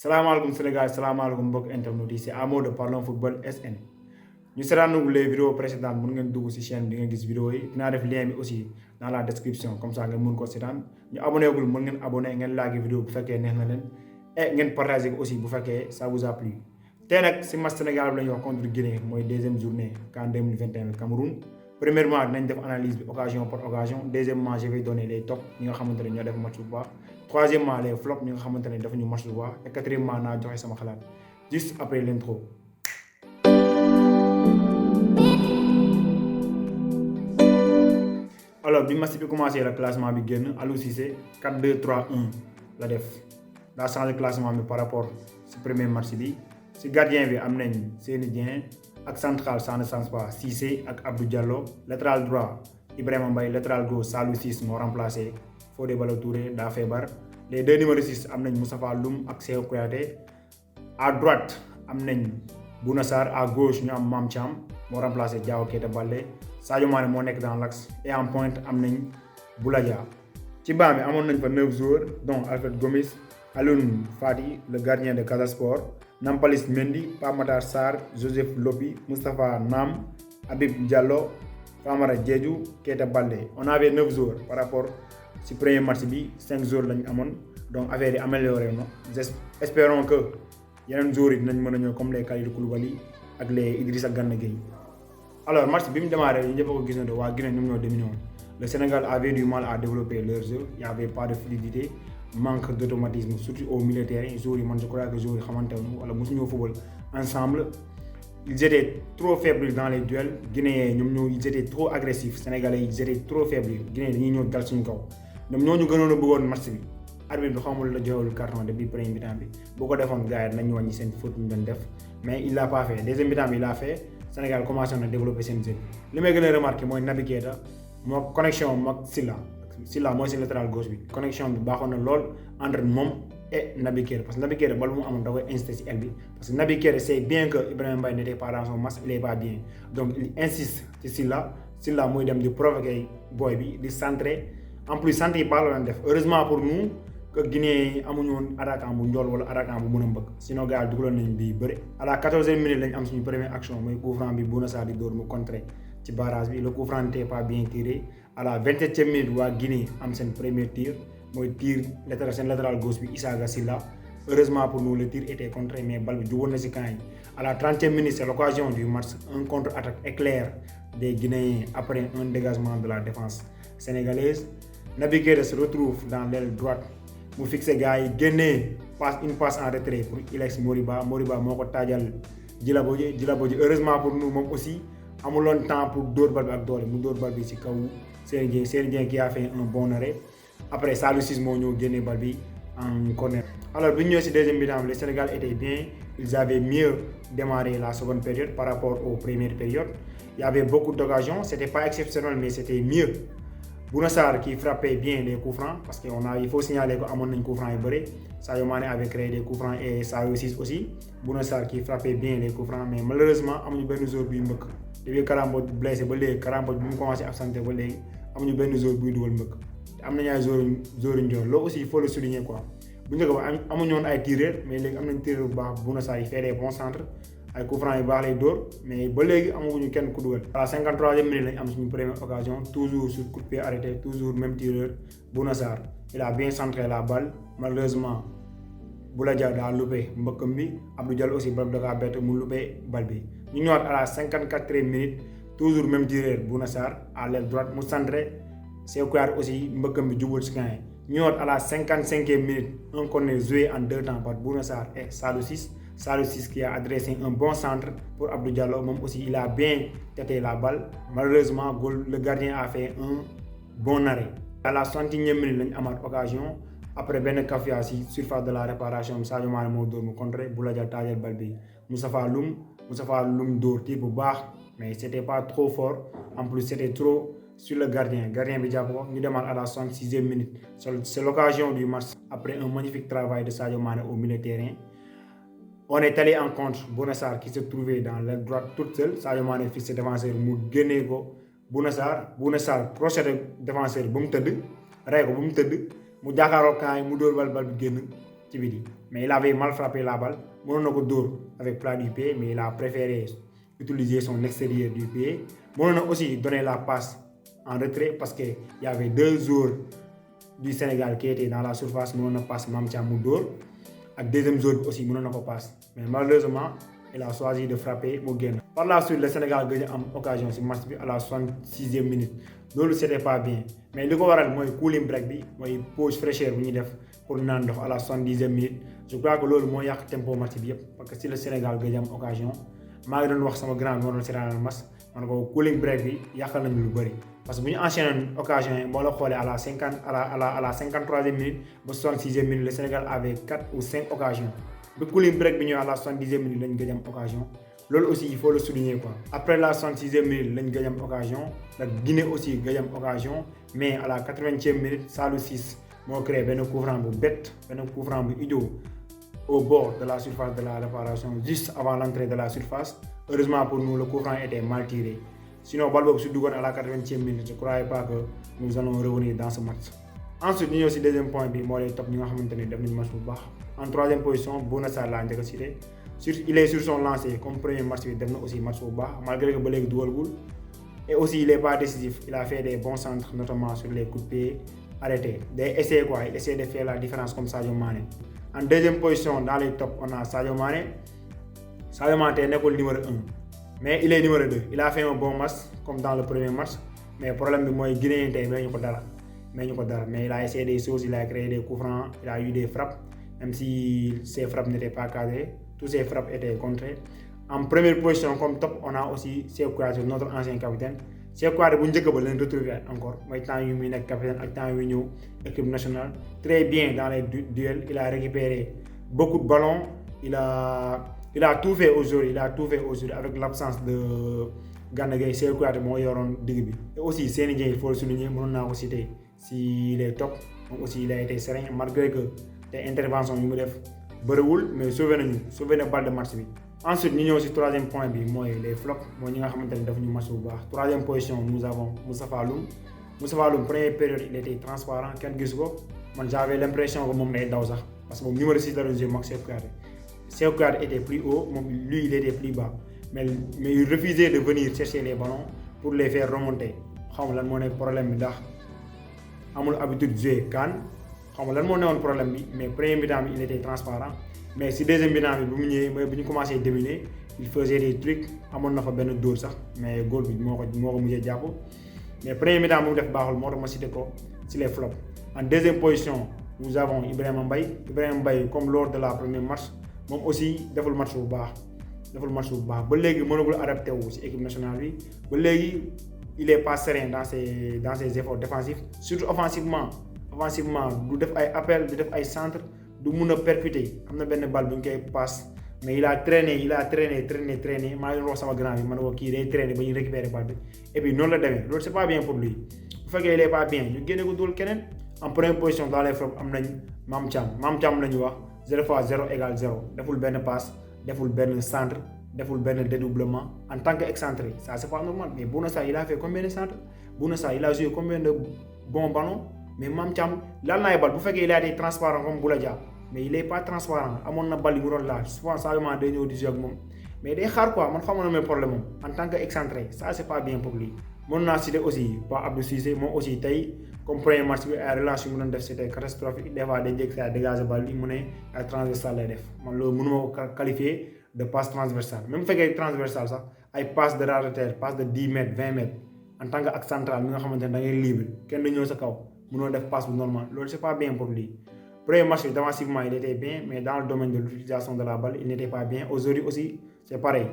salaamaaleykum Sénégal salaamaaleykum mbokk internet yi c'est Amo de Parlons Football SN ñu seetaanu les vidéos précédentes mun ngeen dugg ci chaîne bi nga gis vidéo yi dinaa def lien bi aussi dans la description comme ça ngeen mun ko seetaan ñu abonné gul mën ngeen abonné ngeen like vidéo bu fekkee neex na leen et ngeen partagé ko aussi bu fekkee ça vous a plu tey nag ci match Sénégal bi la ñuy wax contre Guinée mooy deuxième journée CAN 2021 Cameroun. Premièrement dinañ def analyse bi occasion par occasion deuxièmement je vais donner les tops ñi nga xamante ne ñoo def match bu baax troisièmement les flops ñi nga xamante ne dafa ñu match bu baax et quatrièmement naa joxe sama xalaat juste après l'intro. Alors bi match bi commencé la classement bi génn Aliou Cissé 4-2-3-1 la def daa changé classement bi par rapport ci premier match bi ci gardien bi am nañ Seny Dieng ak central ça ne change pas Cissé ak Abdou Diallo latéral droit Ibrahima Mbaye latéral gauche Saliou Ciss moo remplacé Fodé Ballo-Touré daa feebar les deux numéro 6 am nañ Moustapha Loum ak Cheikhou Kouyaté à droite am nañ Bouna Sarr à gauche ñu am Mame Thiam moo remplacé Diao Keita Baldé Sadio Mané moo nekk dans l'axe et en pointe am nañ Boulaye Dia ci banc bi amoon nañ fa 9 joueurs dont Alfred Gomis Alioune Fati le gardien de Casa Sport Nampalys Mendy Pape Matar Sarr Joseph Lopi Moustapha Nam Habib Diallo Famara Diédhiou Keita Baldé on avait 9 joueurs par rapport ci premier match bi 5 joueurs lañ amoon donc affaire yi amélioré na espérons que yeneen joueurs yi dinañ mën a ñëw comme les Kalidou Koulibaly ak les Idrissa Gana Gueye. Alors match bi mu démarré yi ñëpp a ko gis na de waa Guinée ñoom ñoo dominé woon le Sénégal avait du mal à développer leur jeu il y avait pas de fluidité manque d'automatisme surtout au milieu de terrain joueurs yi man je crois que joueurs yi xamante ne wala mosuñoo football ensemble ils étaient trop faibles dans les duels Guinéens ñoom ñoo ils étaient trop agressifs Sénégalais ils étaient trop faibles Guinée dañuy ñëw dal suñu kaw ñoom ñoo ñu gënoon a bëggoon match bi arbitre bi xamul la joxewul carton depuis premier mi-temps bi boo ko defoon gars yi nañu wàññi seen faute ñu doon def mais il l'a pas fait deuxième mi-temps bi il l'a fait Sénégal commencé na développer seen jeu li may gën a remarqué mooy Naby Keita moo connexion moom ak Sylla mooy si latéral gauche bi connexion bi baaxoon na lool entre moom et Naby Keita parce que Naby Keita bal bu mu amoon da koy incité si aile bi parce que Naby Keita c'est bien que Ibrahima Mbaye n'était pas dans son match il est pas bien donc il insiste ci Sylla muy dem di provoquer boy bi di centrer en plus centre yi baax la doon def heureusement pour nous que Guinée amuñu woon attaquant bu njool wala attaquant bu mën a mbëkk sinon gars yi dugaloon nañ bi bëri à la 14e minute lañ am suñu première action mooy coup franc bi Bouna Sarr di dóor mu contré ci barrage bi le coup franc n'était pas bien tiré à la 27e minute waa Guinée am seen premier tir mooy tir latéral seen latéral gauche bi Issaga Sylla heureusement pour nous le tir était contré mais bal bi jugoon na si camp yi à la 30e minute c'est l'occasion du match un contre-attaque éclair des Guinéens après un dégagement de la défense sénégalaise Naby Keita se retrouve dans l'aile droite mu fixé gars yi génnee une passe en retrait pour Ilex Moriba moo ko taajal Djilabodji heureusement pour nous moom aussi amuloon temps pour dóor bal bi ak doole mu dóor bal bi ci kaw Seny Dieng qui a fait un bon arrêt après Saliou Ciss moo ñëw génne bal bi en corner. Alors bi ñu ñëwee ci deuxième mi-temps le Sénégal était bien ils avaient mieux démarré la seconde période par rapport aux premières périodes il y avait beaucoup d'occasions c'était pas exceptionnel mais c'était mieux. Bouna Sarr qui frappait bien les coups francs parce que il faut signaler que amoon nañ coups francs yu bëri Sadio Mané avait créé des coups francs et Saliou Ciss aussi Bouna Sarr qui frappait bien les coups francs mais malheureusement amuñu benn joueur buy mbëkk depuis Kara Mbodj blessé ba léegi Kara Mbodj bi mu commencé absenté ba léegi amuñu benn joueur buy dugal mbëkk te am nañu ay joueurs njool loolu aussi il faut le souligner quoi bu njëkk ba amuñu woon ay tireurs mais léegi am nañ tireur bu baax Bouna Sarr yi fait des bons centres ay coups francs yu baax lay dóor mais ba léegi amaguñu kenn ku dugal. à la 53e minute lañ am suñu première occasion toujours sur coup de pied arrêté toujours même tireur Bouna Sarr il a bien centré la balle malheureusement Boulaye Dia daa loupé mbëkkam bi Abdou Diallo aussi bal bi da kaa bett mu loupé bal bi ñu ñëwaat à la 54e minute toujours même tireur Bouna Sarr à l'aile droite mu centré Cheikhou Kouyaté aussi mbëkkam bi jubul si camp yi ñu ñëwaat à la 55e minute un corner joué en deux temps par Bouna Sarr et Saliou Ciss qui a adressé un bon centre pour Abdou Diallo moom aussi il a bien têté la balle malheureusement le gardien a fait un bon arrêt. à la 61e minute lañ amaat occasion après benn kafia ci surface de la réparation Sadio Mané moo dóor mu contré Boulaye Dia taajal bal bi Moustapha Loum dóor tii bu baax mais c'était pas trop fort en plus c'était trop sur le gardien bi jàpp ko ñu demaat à la 66e minute c'est l'occasion du match après un magnifique travail de Sadio Mané au milieu de terrain. On est allé en contre Bouna Sarr qui se trouvait dans l'aile droite toute seule Sadio Mané fixé défenseur mu génnee ko Bouna Sarr crochet défenseur ba mu tëdd rey ko ba mu tëdd mu jàkkaaroo camp yi mu dóor bal bi génn ci biti mais il avait mal frappé la balle. Monono Dor avec plat du pied, mais il a préféré utiliser son extérieur du pied. Monono aussi donné la passe en retrait parce qu'il y avait 2 joueurs du Sénégal qui étaient dans la surface. Monono passe Mamtiam Dor. Et deuxième joueur aussi, Monono passe. Mais malheureusement, il a choisi de frapper Mogen. Par la suite, le Sénégal a gagné en occasion sur match à la 66e minute. Donc, c'était pas bien. Mais le waral moy cooling break bi moy pause fraîcheur bu ñuy def pour naan ndox à la 70e minute. Je crois que loolu moo yàq tempo match bi yëpp parce que si le Sénégal gëj am occasion maa ngi doon wax sama grand bi ma doon seetaan match man ko cooling break bi yàqal nañu lu bëri parce que bu ñu enchaîné occasion yi boo la xoolee à la 53e minute ba 66e minute le Sénégal avait 4 ou 5 occasions ba cooling break bi ñëw à la 70e minute lañ gëj am occasion. Lolo aussi il faut le souligner quoi. Après la 66e minute lañ gëj am occasion la Guinée aussi gëj am occasion mais à la 80e minute Salou Ciss moo créé benn coup franc bu bête benn coup franc bu idiot au bord de la surface de la réparation juste avant l'entrée de la surface. Heureusement pour nous le coup franc était mal tiré. Sinon bal boobu su duggoon à la 80e minute je ne croyais pas que nous allons revenir dans ce match. Ensuite ñu ñëw si deuxième point bi moo lay topp ñi nga xamante ne def nañu match bu baax. En troisième position Bouna Sarr laa njëkk a cité. Il est sur son lancé comme premier match, il a aussi match au bas, malgré que Belé double goal. Et aussi, il n'est pas décisif. Il a fait des bons centres, notamment sur les coups de pied arrêtés. Des essais, quoi. Il essaie de faire la différence comme Sadio Mané. En deuxième position, dans les top, on a Sadio Mané. Sadio Mané n'est pas le numéro 1. Mais il est numéro 2. Il a fait un bon match, comme dans le premier match. Mais le problème, c'est qu'il est Guinéen, mais il a essayé des choses, il a créé des coups francs, il a eu des frappes, même si ces frappes n'étaient pas cadrées. Tous ces frappes étaient contrées. En première position, comme top, on a aussi Sékou Kouyaté, notre ancien capitaine. Sékou Kouyaté, bu njëkk ba leen retrouver encore. Mooy temps yu muy nekk capitaine ak temps yu ñëw équipe nationale. Très bien dans les duels. Il a récupéré beaucoup de ballons. Il a tout fait aujourd'hui. Avec l'absence de Gana Gueye, Sékou Kouyaté moo yoroon digg bi. Et aussi Seny Dieng, il faut le souligner, mënoon naa ko citer s'il est top. Donc aussi il a été serein malgré que des interventions yu mu def bëriwul mais sauvé na balle de match bi. Ensuite ñu ñëw ci troisième point bi mooy les flops mooy ñi nga xamante ne daf ñu match bu baax. Troisième position nous avons Moustapha Loum première période il était transparent kenn gisu ko man j'avais l'impression que moom day daw sax parce que moom numéro 6 la doon jouer mag Sékou Kouyaté était plus haut moom lui il était plus bas mais il refusait de venir chercher les ballons pour les faire remonter xam lan moo nekk problème bi ndax amul habitude de jouer CAN. Je ne sais pas si problème mais premier mi-temps il était transparent mais si deuxième mi-temps bi commencé à dominer il faisait des trucs amoon na fa benn dóor sax mais goal bi moo ko mujjee jàpp mais premier mi-temps mu def baaxul moo tax ma cité ko ci les flops. En deuxième position nous avons Ibrahima Mbaye comme lors de la première match moom aussi deful match bu baax ba léegi mënagul adapté wu ci équipe nationale bi ba léegi il est pas serein dans ses efforts défensifs surtout offensivement du def ay appel du def ay centre du mun a percuter am na benn balle bu ñu koy passe mais il a traîné maa ngi wax sama grand bi man ko kii day traîner ba ñu récupérer balle bi et puis noonu la demee loolu c'est pas bien pour lui bu fekkee il est pas bien ñu génne ko dóol keneen. En première position dans les flops am nañ Mame Thiam la ñu wax 0 fois 0 égale 0 deful benn passe deful benn centre deful benn dédoublement en tant qu'excentré ça c'est pas normal mais Bouna Sarr il a fait combien de centres Bouna Sarr il a joué combien de bons ballons. Mais Mame Thiam laal na ay bal bu fekkee il a été transparent comme Boula Dia mais il est pas transparent amoon na bal yi mu doon laal souvent Sadio Mané day ñëw di jouer ak moom mais day xaar quoi man xamoon na mes problème moom en tant que excentré ça c'est pas bien pour lui. Mën naa citer aussi Pa Abdou Cissé moom aussi tey comme premier match bi ay relance yu mu doon def c'était catastrophique des fois day njëkk saa dégager bal bi mu ne ay transversal lay def man loolu mënuma ko qualifier de passe transversale même bu fekkee transversal sax ay passe de ras de terre passe de 10 mètres 20 mètres en tant que axe central mi nga xamante ne da ngay libre kenn du ñëw sa kaw. Mënoo def passe bu normal loolu c'est pas bien pour lui. Premier match défensivement il était bien mais dans le domaine de l'utilisation de la balle il n'était pas bien. Aujourd'hui aussi c'est pareil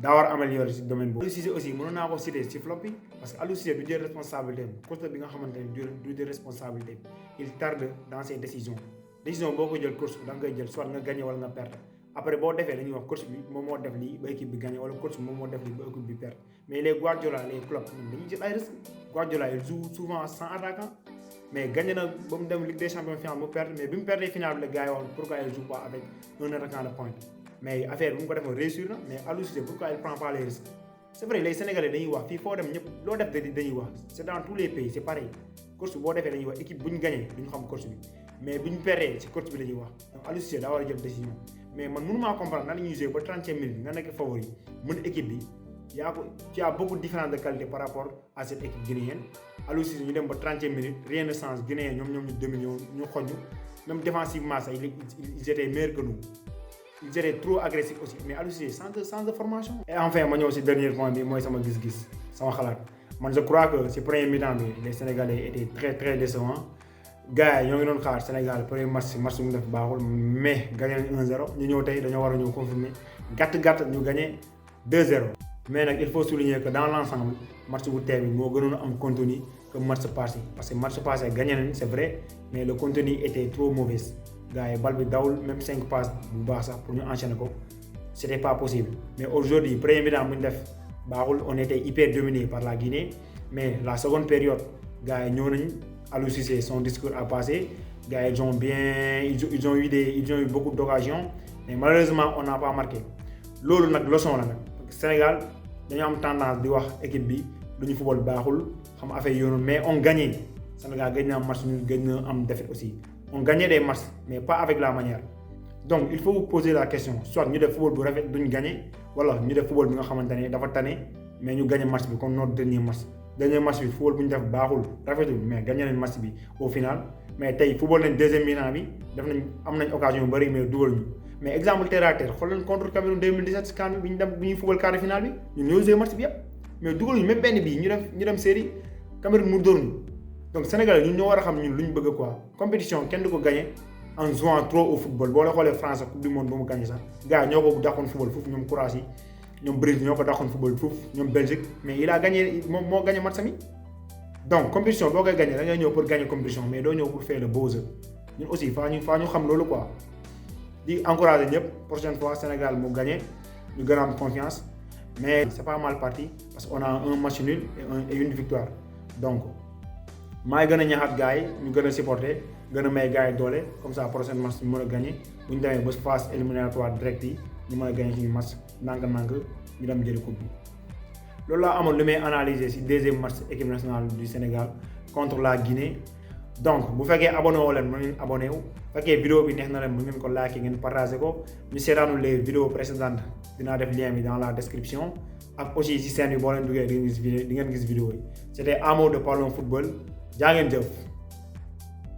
daa war a améliorer ci domaine boobu. Aliou Cissé aussi mënoon naa ko citer ci flop bi parce que Aliou Cissé du jël responsabilité am coach bi nga xamante ne du jël responsabilité il tarde dans ses décisions boo ko jël coach da nga koy jël soit nga gagner wala nga perdre après boo defee dañuy wax coach bi moom moo def lii ba équipe bi gagner wala coach bi moom moo def lii ba équipe bi perdre mais les Guardiola les clubs dañuy jël ay risques Guardiola il joue souvent sans attaquant. Mais gagné na ba mu dem Ligue des Champions final mu perdre mais bi mu perdre final bi la gars yi wax pourquoi il joue pas avec un attaquant de pointe mais affaire bi mu ko defoon réussir na mais Aliou Cissé pourquoi il prend pas les risques. C'est vrai les Sénégalais dañuy wax fii foo dem ñëpp loo def dañuy wax c'est dans tous les pays c'est pareil coach boo defee dañuy wax équipe bu ñu gagné duñu xam coach bi mais bi ñu perdee ci coach bi la ñuy wax donc Aliou Cissé daa war a jël décision mais man mënumaa comprendre nan la ñuy jouer ba 30e minute nga nekk favori mën équipe bi tu as beaucoup de différence de qualité par rapport à cette équipe guinéenne Aliou Cissé ñu dem ba 30e minute rien ne change Guinéen ñoom ñu dominer ñu xoñu même défensivement sax ils étaient meilleurs que nous. Ils étaient trop agressifs aussi mais Aliou Cissé sans de formation. Et enfin ma ñëw si dernier point bi mooy sama gis-gis sama xalaat man je crois que si premier mi-temps bi les Sénégalais étaient très très décevants gars yi ñoo ngi doon xaar Sénégal premier match bu mu def baaxul mais gagné nañ 1-0 ñu ñëw tey dañoo war a ñëw confirmer gàtt ñu gagné 2-0. mais nag il faut souligner que dans l'ensemble match bu tey bi moo gënoon a am contenu que match passé parce que match passé gagné nañ c'est vrai mais le contenu était trop mauvais gars yi bal bi dawul même 5 passes bu baax sax pour ñu enchaîner ko c'était pas possible mais aujourd'hui premier mi-temps bu ñu def baaxul on était hyper dominé par la Guinée mais la seconde période gars yi ñëw nañ Aliou Cissé son discours a passé gars yi ils ont eu beaucoup d'occasions mais malheureusement on n'a pas marqué loolu nag leçon la nag parce que Sénégal dañu am tendance di wax équipe bi duñu football baaxul xam affaire yoonu mais on gagné Sénégal gagné na match ñu gën na am défaite aussi on gagnait des matchs mais pas avec la manière donc il faut vous poser la question soit ñu def football bu rafet duñ gagné wala ñu def football bi nga xamante ne dafa tane mais ñu gagné match bi comme notre dernier match bi football bu ñu def baaxul rafetul mais gagné nañ match bi au final mais tey football nañ deuxième mi-temps bi am nañ occasion yu bëri mais dugal ñu mais exemple terre à terre xool nañ contre Cameroun 2017 si CAN bi bi ñuy football quart de finale bi ñun ñoo joué match bi yëpp mais dugal ñu même benn bii ñu dem série Cameroun mu dóor ñu donc Sénégal ñun ñoo war a xam ñun lu ñu bëgg quoi compétition kenn du ko gagné en jouant trop au football boo la xoolee France coupe du monde ba mu gagné sax gars ñoo ko dàqoon football foofu ñoom Croatie ñoom Brésil ñoo ko dàqoon football foofu ñoom Belgique mais il a gagné moom moo gagné match mi donc compétition boo koy gagné da ngay ñëw pour gagner compétition mais doo ñëw pour faire le beau jeu ñun aussi faa ñu xam loolu quoi di encourager ñëpp prochaine fois Sénégal mu gagné ñu gën a am confiance mais c'est pas mal parti parce qu'on a un match nul et une victoire donc maa ngi gën a ñaaxaat gars yi ñu gën a supporter gën a may gars yi doole comme ça prochain match ñu mën a gagné bu ñu demee ba phase éliminatoire direct yi ñu mën a gagné suñu match ndànk-ndànk ñu dem jëli coupe bi loolu laa amoon lu may analyser ci deuxième match équipe nationale du Sénégal contre la Guinée donc bu fekkee abonné woo leen mën ngeen abonné wu fekkee vidéo bi neex na leen mën ngeen ko liker ngeen partager ko ñu seetaanu les vidéos précédentes dinaa def lien bi dans la description ak aussi ci chaîne bi boo leen duggee di ngeen gis vidéo yi c'était Amo de Parlons Football jaa ngeen jëf